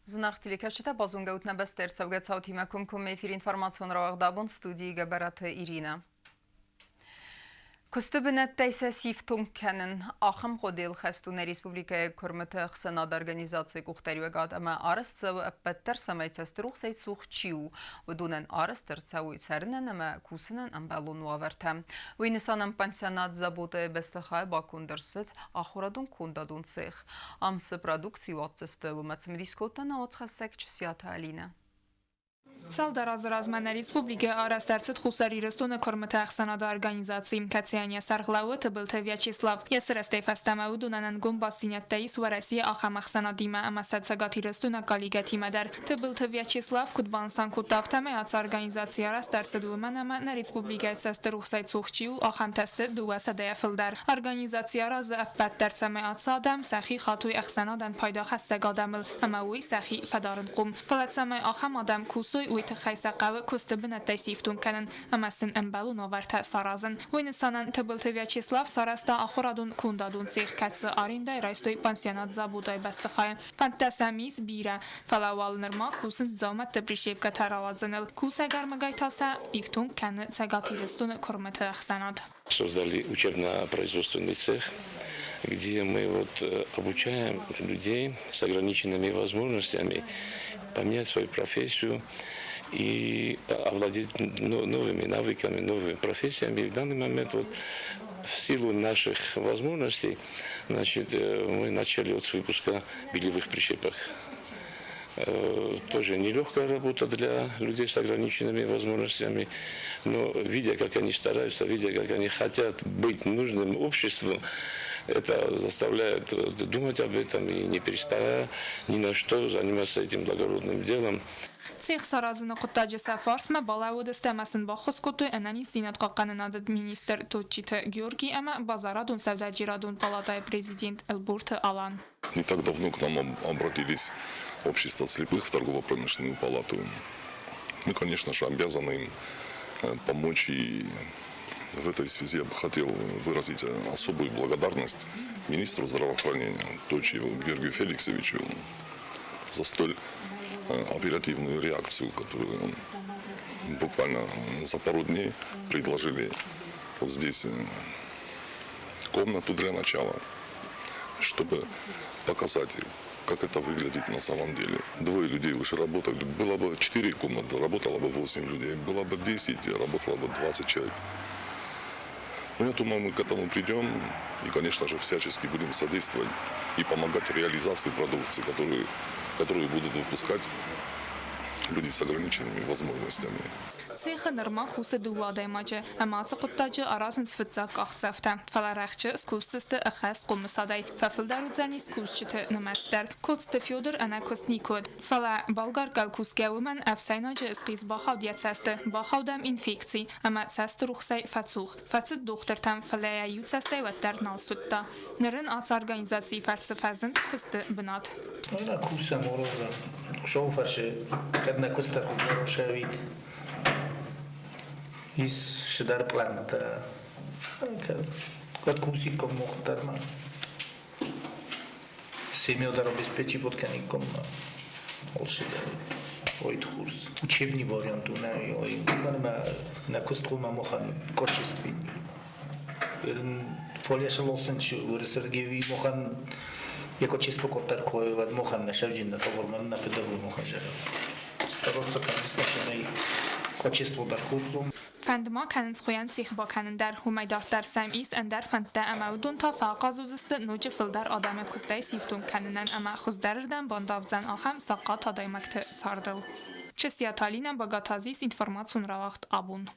Զնարխտիլիքաշիտ է բազունգաուտնա բստեր սավգացաուտ հիմակում կում էվիր ինվարմացիոն ռաղդաբուն ստուդիի գաբարատը Իրինա։ Կուստուբինət դայսը սիվտուն կենін ախım qodil xəstun Respublikaya kurmıtı xsınad organizasiya kuxtariyo qadama arız sıvı əppətlər samayçastırıq saytsuq çiu. Udunan arız tırtsavu içərinin əmə kusinin əmbəlun vavertəm. Uynisanın pansionat zabuta bəstəxay bakundırsit axuradun kundadun sıx. Amsı produksiyu atsıstı bu mətsimidiskotan aotsxəsək çisiyata Alina. Սալդարազրազմանը Ռեսպուբլիկա արաստարցըտ խուսարիրստունը կորմըտը ախսանադա արգանիզացիմ կացյանյա սարղլավը տբլթը Վյաչեսլավ եսրստեյ ֆաստամավու դունանան գոմբասինյատտայիս վարասի ախամ ախսանադիմը ամասացագաթիրստունը կալիգաթիմադար տբլթը Վյաչեսլավ կուտբանսան կուտավտամե ած արգանիզացիա արաստարցը դումանամը նա Ռեսպուբլիկայց ստրուխսայ ծուխչիու ախամ տստը դուասա դայաֆլդար արգանիզացիա ռազը ապպատ դարցամե ած ադամ սախի խատույ ախսանադան պայդա խաստագադամլ ամավույ սախի ֆադարն ყում ֆալացամե ախամ ադամ կուսոյ Uyta xaysaqavı kostubina təsiftun kanin amasın əmbəlun ovarta sarazın. Uynisanan tıbıltı Vyacheslav sarasta axuradun kundadun seyx katsı arinday raystoy pansionat zabuday bəstəxayın. Pantasamis bira falavalınırma kusun zavmat tıbrişevka taravadzınıl. Kusəgarmagaytasa iftun kəni цагатирыстуны кормыты ахсанад. Создали учебно-производственный цех, где мы обучаем людей с ограниченными возможностями поменять свою профессию и овладеть новыми навыками, новыми профессиями. И в данный момент в силу наших возможностей мы начали с выпуска бельевых прищепок. Тоже нелегкая работа для людей с ограниченными возможностями, но видя, как они стараются, видя, как они хотят быть нужным обществу, это заставляет думать об этом и не переставая ни на что заниматься этим благородным делом. Цех саразını qutacısa farsma balawud istemesin baxus kutu enani sinat qaqanın adı minister Тутчита Георгий ama bazaradun sevdaciradun palatay президент Элбурты Алан. Не так давно к нам обратились общество слепых в торгово-промышленную палату. Мы, конечно же, обязаны им помочь, и в этой связи я бы хотел выразить особую благодарность министру здравоохранения Тутчеву Георгию Феликсовичу за столь оперативную реакцию, которую он буквально за пару дней предложили вот здесь комнату для начала, чтобы показать, как это выглядит на самом деле. Двое людей уже работали, было бы 4 комнаты, работало бы 8 людей, было бы 10, работало бы 20 человек. Но я думаю, мы к этому придем и, конечно же, всячески будем содействовать и помогать реализации продукции, которую будут выпускать люди с ограниченными возможностями. Цеха нырма кусы дуадаймачы, амасы құттачы арасын цфытсак ақцафта. Фаларақчы скусысты ахас қомысадай. Фафылдар удзани скусчыты нымастар. Кодсты Федор ана костникод. Фала болгар галкускеумен афсайначы скиз бахав дьяцасты. Бахавдам инфекций. Ама цасты рухсай фацух. Фацыт доктортам фалая юцастай ваттар налсутта. Нырын ац организации фарцы фазын кусты бынат. Она куса мороза. Шоу фарши. Кадна куста хуздaro шавит. Ის შედარ პლანტა. Კოდ კუსი კომ მოხდარმა. Семёдарობის печивоткани кომ олшеდა. Ой თხურს. Учебный вариант уна, ой, на кострома мохан кочествин. Фолияша лосенч Сергеевич мохан екочество коптар коевад мохан на шавджинда товарман на педагог мохан жара. Староца конечно и кочество дар хурзум. فندما کنند خویان سیخ با کنند در همیدار در سمیس اندر فنده امودون تا فاقازوزست نوج فلدر آدم کستای سیفتون کننن اما خوزدردن باندافزن آخم ساقا تا دایمکت ساردل. چه سیاتالینم با گاتازیس اینفرماتسون راوقت آبون.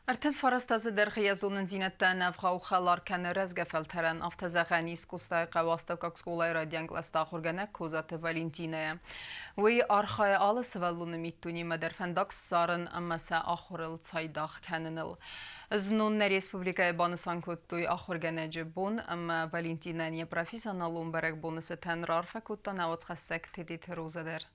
Արդեն ֆարաստազը դեր խիազոնն զինետտան ավղավ խալար կաներез գեվելթերեն ավտազաղանիս կուստայ qavastokak skolay radyanglasta xurganek kozatı Valentinaya. Uy arxaya alı sıvallunu mittuni mederfendak sarın ammasa axuril çaydaq kaninil. Znunne Respublikaya banısan kuttuy axurganeci bun amma Valentinaya profesionalun berek bonusu tenrar fekuttan avut xassek tedit rozader.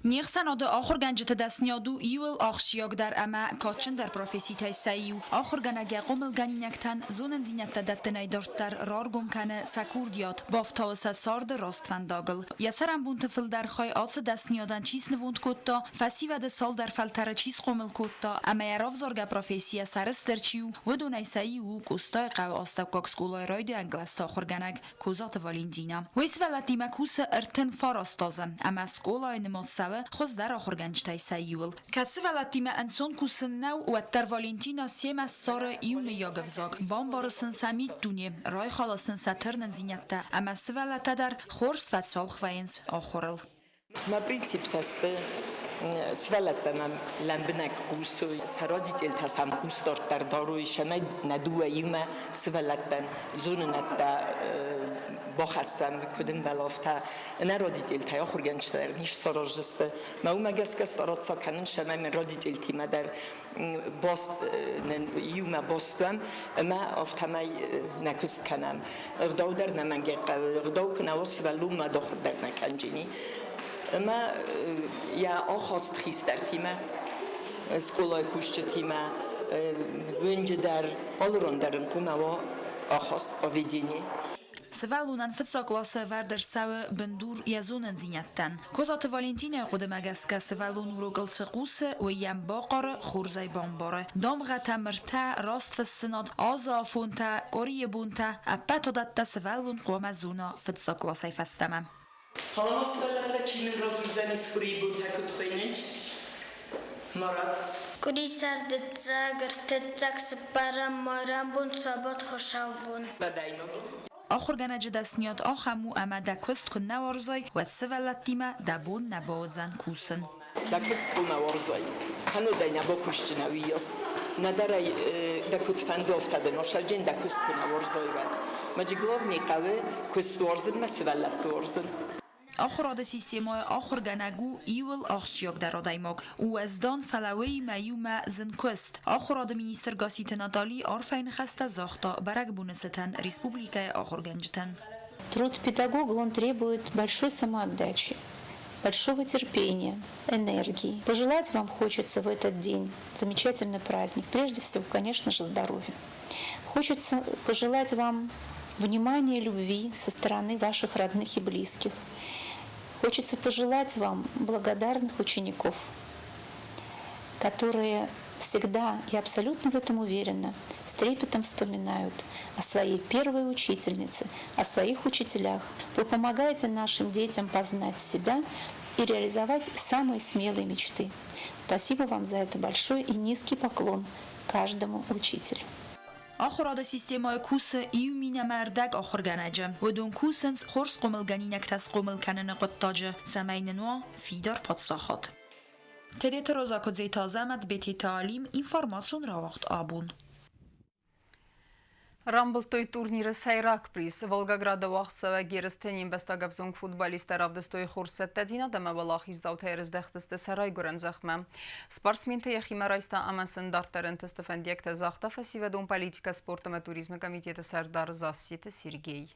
Nix sanada axır gəncətə dəsniyadu yıl axşiyaq dar əmə kaçın dar profesi təysəyiyu. Axır gənəgə qomil gəninəkdən zonen zinətdə dəttənəy dörtlər rargum kənə sakurdiyat. Baftavısat sardı rastfəndagıl. Yasərəm bun tıfıl dar xay atsı dəsniyadan çiz nivund kutta, fəsivədə sal dar fəltərə çiz qomil kutta, əmə yarav zorgə profesiyə sarıstır çiyu, və dönəysəyiyu qustay qav astab qaq skolay raydı əngləst axır gənəg kozat valindina. Vəys vələt dimək husə ırtın farastazı, əmə skolay nimot خوز در آخر گنج تای سیول. کسی ولادی ما انسان کوسن نو و در والنتینا سیم از سار یوم یاگفزاگ. بام بارسن سمید دنیا رای خلاصن ستر نزینیت اما سوالت در خورس و سال خوینز آخرل. ما برینسیپ تسته سوالت من لنبنک قوسو سرادی تل تسام قوستار در داروی شما ندوه یوم سوالت زون نت با خستم کدوم بلافته نرادی تل تیا خورگنج در نیش سراجسته ما او مگس کس دارد ساکنن شما من رادی تل تیما در باست یوم باستم ما افتمای نکست کنم اقداو در نمنگ اقداو کنه سوالو ما داخل در نکنجینی ما یا آخاست خیست در تیمه سکولای کشت تیمه ونج در آلران در انقومه و آخاست آویدینی سوالونن فتسا کلاس وردر سو بندور یزونن زینتن. کوزات والنتینا قدم اگسکا سوالون روگل سقوس و یم باقر خورزای بامباره. دام غتمرتا راست فسناد آزا فونتا قری بونتا اپتو داتا سوالون قوم زونا فتسا کلاسای فستمم. حالا سوالات چی من را زنی سکوری بونتا کد خینج؟ مراد. کلی سردت گرتت سپرم مارم بون ثابت خوشاو بون. بداینا. آخر گنج دستنیاد آخمو اما دکست کن نوارزای و سوالت دیما دبون نبازن کوسن. دکست کن نوارزای. هنو دای نبا کشت نویاس. ندارای دکت فند افتاده نشالجین دکست کن نوارزای ود. ماجی گلوونی قوی کست وارزن مسوالت وارزن. آخر آد سیستمای آخر گنگو ایول آخشیاک در آدایماک او از دان فلوی میوم زنکست. آخر آد مینیستر گاسیت نادالی آرفین خسته زاختا برگ بونستن республикой آخر گنجتن. Труд педагога, он требует большой самоотдачи, большого терпения, энергии. Пожелать вам хочется в этот день, замечательный праздник, прежде всего, конечно же, здоровья. Хочется пожелать вам внимания и любви со стороны ваших родных и близких. Хочется пожелать вам благодарных учеников, которые всегда, я абсолютно в этом уверена, с трепетом вспоминают о своей первой учительнице, о своих учителях. Вы помогаете нашим детям познать себя и реализовать самые смелые мечты. Спасибо вам за это большой и низкий поклон каждому учителю. آخر آد سیستمای کوس ایومینه مردگ آخر گنجه و دون کوسنز خورس قمل گنینک تس قمل کنن قطاجه سمین نوا فیدار پادساخات. تدیت روزا کدزی تازمد بیتی تعلیم اینفارماسیون را وقت آبون. Ռամբլտոյ տուրնիրը սայրակ պրիս, Վոլգագրադը վաղցավը գերստենին բեստագավզոնք ֆուտբալիստը ռավդստոյ խորսետտը դինա դեմը վլախիս զավթայերս դեղտստը սարայ գորեն զախմը։ Սպարսմինտը եխիմարայստա ամասն դարտերն տստվեն դյեկտը զախտա ֆասիվեդոն պալիտիկա սպորտը մտուրիզմը կամիտետը սարդար զասիետը Սիրգեյ։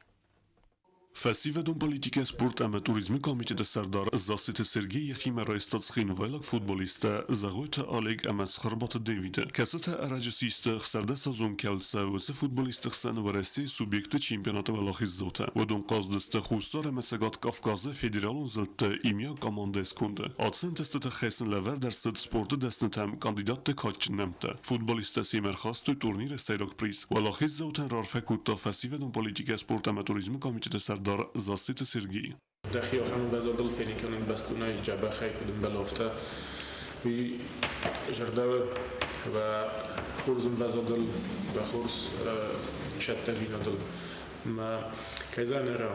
Ֆասիվեդոն պոլիտիկա սպորտ ամը տուրիզմի կոմիտետը սարդար զասիետը Սերգեյ եխիմարայստոց խինվայլակ ֆուտբոլիստը զաղոյթը ալեգ ամաց խրբատը Դեվիդը։ Կեսətը արաջսիստը խսարդը սազոն կյալցա վծը ֆուտբոլիստը խսանը վրեսի սուբյեկտը չիմպիոնատը վլախիս զոթը։ Ոդոն կազդստը խուսար ամեցագատ Կավկազը ֆեդերալուն զլտը իմյա կամանդես կունդը։ Ացեն տստը խեսն լավեր դարստ սպորտը դեսնտամ կանդիդատը կաչնեմտը։ Ֆուտբոլիստը սիմերխաստը տուրնիրը սայրոք պրիս։ Վլախիս զոթն ռարֆեկուտը ֆասիվեդոն պոլիտիկա սպորտ ամը տուրիզմի կոմիտետը در زاستیت سرگی. دخیل خانم بازدل فینی کنیم بستونای جبه خی کدوم بلافته وی جرداو و خورزم بازدل و خورز شتى جینادل ما کایزان را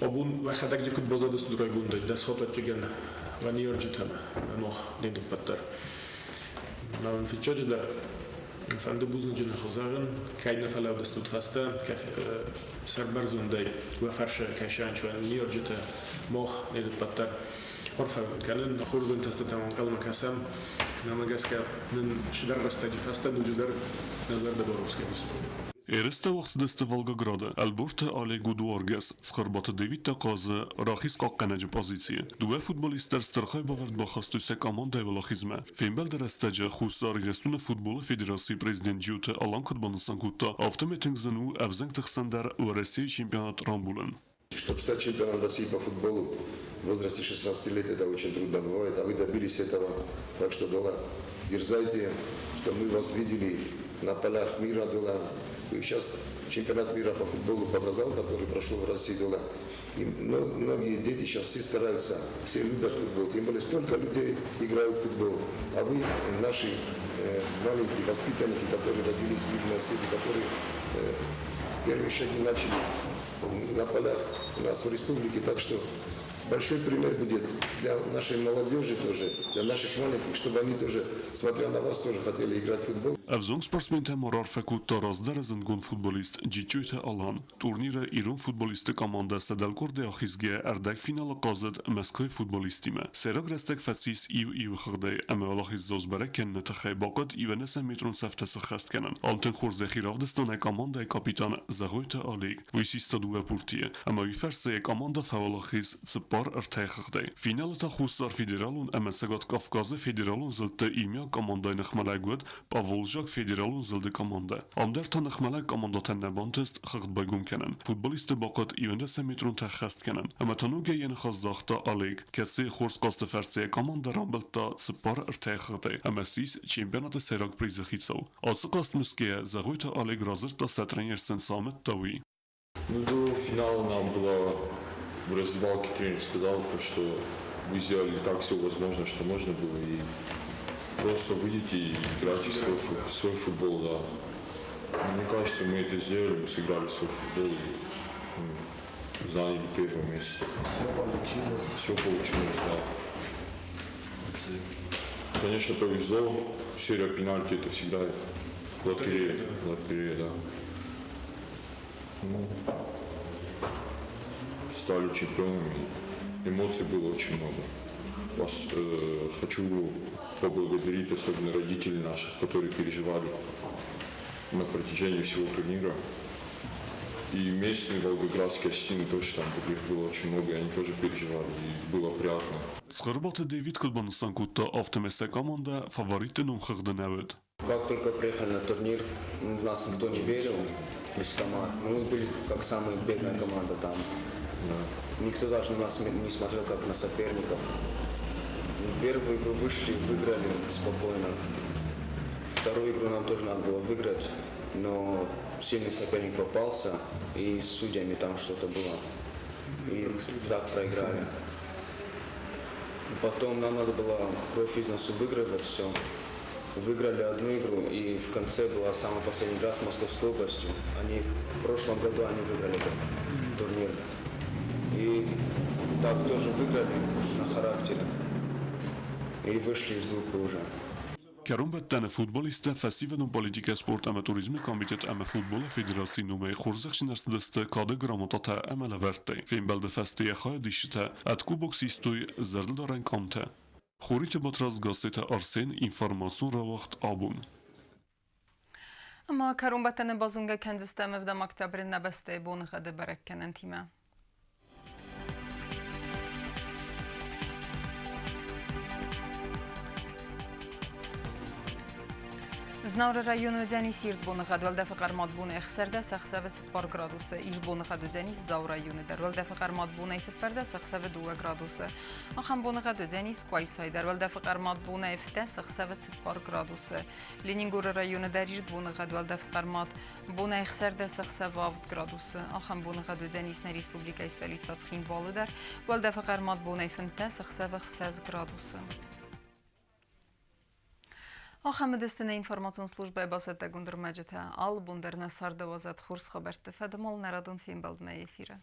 ابون و خدک جکت بازدل استودرای گونده دست خاطر چگن و نیارجیتم مخ نیدم پتر ما من فیچه جدا فانده بوزن جن خوزارن کاین فلاو دستود فسته که سربرزون دی و فرش کشان شوان نیارجیت مخ نیدم پتر عرفه کنن خورزن تستم قلم کسم نمگس که من شدر رستگی فسته نوجدر نظر دباروسکی است. Ereste vaqt deste Volgograda, Alberta Ale Gudwarges, Skharbata David Taqazı, Rahis Qaqqanaji pozitsiya. Due futbolistlar Starkhay bavard ba khastuse komanda evlachizme. Fembel derestece Khusar Restune Futbol Federacji Prezident Jute Alan Kutbanısan Kutta, автометинг зanu Avzang Txandar у России чемпионат Рамбулен. Чтобы стать чемпионом России по футболу в возрасте 16 лет, это очень трудно бывает, а вы добились этого. Так что, Дола, дерзайте, что мы вас видели на полях мира, Дола. И сейчас чемпионат мира по футболу показал, который прошел в России, Дола. И многие дети сейчас все стараются, все любят футбол. Тем более столько людей играют в футбол. А вы, наши маленькие воспитанники, которые родились в Южной Осетии, которые первые шаги начали на полях у нас в республике. Так что большой пример будет для нашей молодежи тоже, для наших маленьких, чтобы они тоже, смотря на вас, тоже хотели играть в футбол. Avzong sportsmente Morar Fekut Tarazder Zengun futbolist Jitjoyte Alan. Turnire İran futbolisti komandası Dalkorde Axizge Erdek finala qazid Moskva futbolistime. Serag restek fatsis iv xigday ama Alaxiz Zozberek kenne taxay baqat ivenese metron saftası xast kenen. Anten xorze xiravdistane komanda kapitan Zagoyte Alig. Vysista due purtie. Ama viferse komanda Favalaxiz Tsipar ertay xigday. Finalata Khusar Federalun ama Sagat Kafkazı Federalun zıltı imya komandayını xmalagud Pavolja Federalun zildi komanda. Amder tanıqmalak komandatan nebantist xigd baygum kenen. Futbolisti baqat ivendese metron taxast kenen. Ama tanuge yeni xazzaxta Alig. Ketsi xors qaste ferse komanda rambelta Tsipar ertay xigday. Ama sis çempionatı Serag prizi xitsov. Atsı qast muskiye Zagoyta Alig razırta satrenyer sen Samet Tawi. Ну, до финала нам было в раздевалке тренер сказал, что вы сделали так все возможно, что можно было, и просто выйдите и играйте в свой футбол, да. Мне кажется, мы это сделали, мы сыграли свой футбол и заняли первое место. Все получилось, да. Конечно, повезло, серия пенальти это всегда лотерея, да. Ну, стали чемпионами, эмоций было очень много. Хочу поблагодарить особенно родителей наших, которые переживали на протяжении всего турнира. И местные волгоградские гостины тоже там их было очень много, и они тоже переживали, и было приятно. Skharbata David Kutbanısan Kutta автомесе команда фаворитен xigdinavd. Как только приехали на турнир, в нас никто не верил, без команд. Мы были как самая бедная команда там. Никто даже на нас не смотрел как на соперников. Первую игру вышли, выиграли спокойно. Вторую игру нам тоже надо было выиграть, но сильный соперник попался, и с судьями там что-то было. И так проиграли. Потом нам надо было кровь из носу выигрывать все. Выиграли одну игру, и в конце была самый последний игра с Московской областью. В прошлом году они выиграли этот турнир. И так тоже выиграли на характере. И вышли из группы уже. Karumbettane futboliste festivalun politika sport ama turizmi komitet ama futbol federacji nume xurzaqshinarsidiste kade gramotata amala vertay. Fembelde festiye khay dishita at kuboksistoy zerdoran komte. Xorite batraz gazete Arsen informasyon ravaqt abun. Ama Karumbettane bazunga kendisteme vda maktabrin nebeste bonıqadı berekkenen time. Znavr rayonu Denis İrt bonıqad vəldə fəqər madbun əxsərdə səxsəvə 0 gradusu, İrt bonıqad Denis Zav rayonu der vəldə fəqər madbun əxsərdə səxsəvə 2 gradusu. Axam bonıqad Denis Qaysay der vəldə fəqər madbun əfdə səxsəvə 0 gradusu. Leningur rayonu der İrt bonıqad vəldə fəqər madbun əxsərdə səxsəvə 6 gradusu. Axam bonıqad Denis nə Respublika stolica Txinvalı der vəldə fəqər madbun əfdə səxsəvə 6 gradusu. آخر دستنه اینفورماسیون служба باسط گندر مجته آل بندر نصار دوازد خورس خبرت فدمال نردون فیلم بلد می افیره.